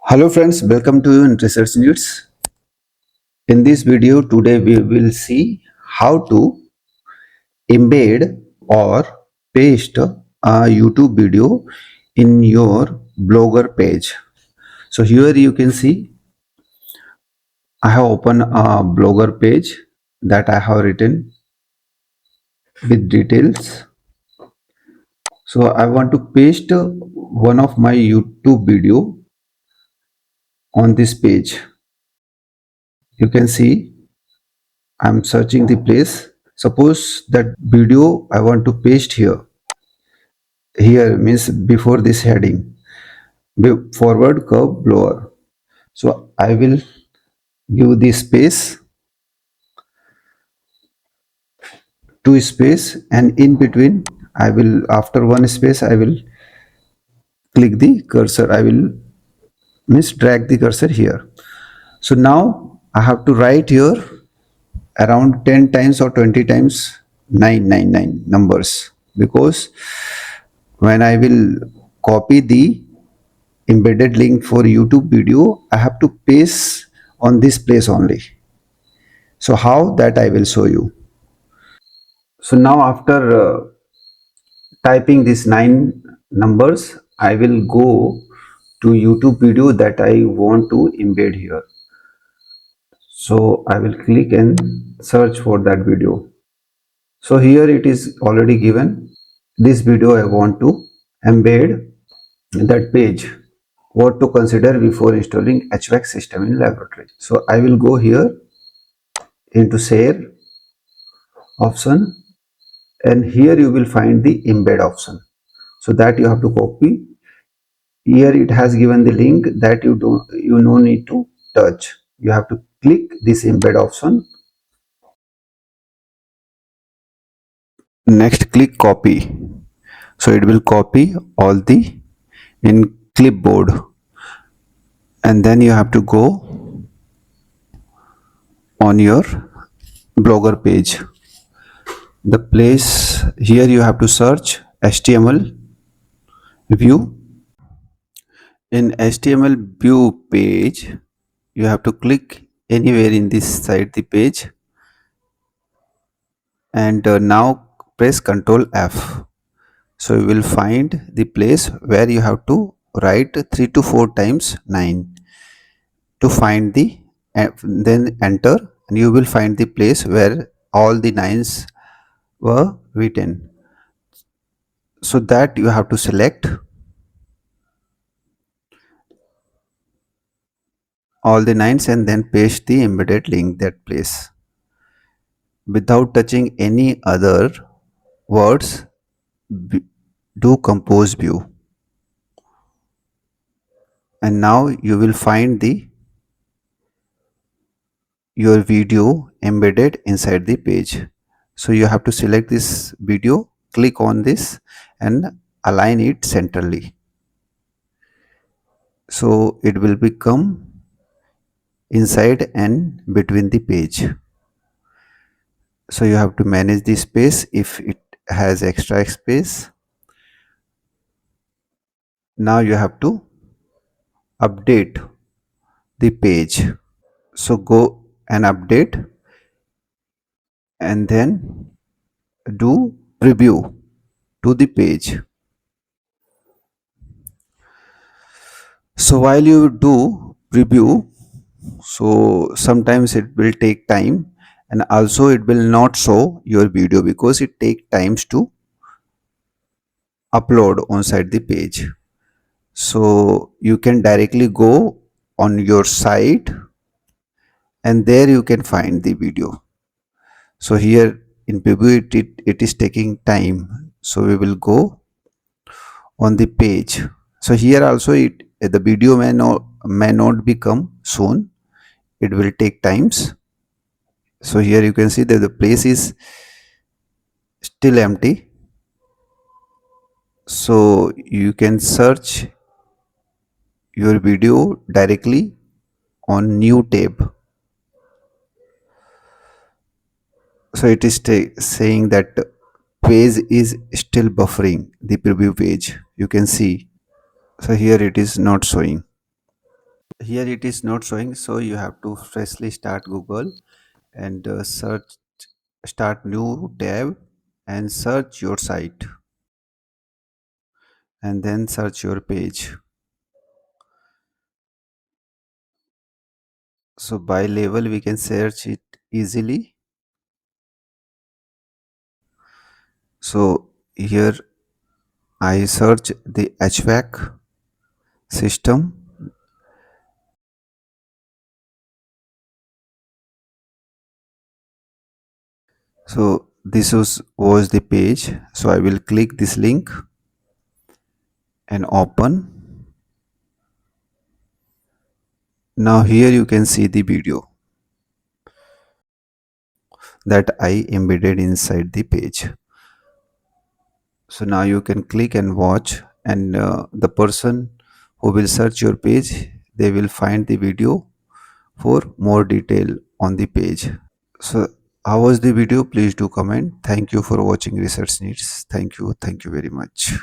Hello friends, welcome to Research News. In this video today we will see how to embed or paste a YouTube video in your blogger page. So here you can see I have opened a blogger page that I have written with details. So I want to paste one of my YouTube video on this page. You can see I'm searching the place. Suppose that video I want to paste here. Here means before this heading, forward curve blower. So I will give the space, two space, and in between I will, after one space, I will click the cursor. I will means drag the cursor here. So now I have to write here around 10 times or 20 times 999 numbers, because when I will copy the embedded link for YouTube video, I have to paste on this place only. So how that I will show you. So now after typing these 9 numbers, I will go to YouTube video that I want to embed here. So I will click and search for that video. So here it is already given. This video I want to embed that page. What to consider before installing HVAC system in laboratory. So I will go here into share option, and here you will find the embed option. So that you have to copy. Here it has given the link that you no need to touch. You have to click this embed option. Next click copy. So it will copy all the in clipboard, and then you have to go on your blogger page. The place here you have to search HTML view. In HTML view page, you have to click anywhere in this side the page, and now press Ctrl F. So you will find the place where you have to write 3 to 4 times 9 to find the, then enter, and you will find the place where all the 9s were written. So that you have to select all the 9s and then paste the embedded link that place without touching any other words. Do compose view, and now you will find the your video embedded inside the page. So you have to select this video, click on this and align it centrally, so it will become inside and between the page. So you have to manage the space if it has extra space. Now you have to update the page. So go and update, and then do preview to the page. So while you do preview, so sometimes it will take time, and also it will not show your video because it take times to upload on site the page. So you can directly go on your site, and there you can find the video. So here in preview it is taking time, so we will go on the page. So here also the video may not become soon, it will take times. So here you can see that the place is still empty, so you can search your video directly on new tab. So it is saying that page is still buffering, the preview page, you can see. So here it is not showing. Here it is not showing, so you have to freshly start Google and search, start new tab and search your site and then search your page. So by level we can search it easily. So here I search the HVAC system. So this was the page. So I will click this link and open. Now here you can see the video that I embedded inside the page. So now you can click and watch, and the person who will search your page, they will find the video for more detail on the page. So how was the video? Please do comment. Thank you for watching Research Needs. Thank you very much.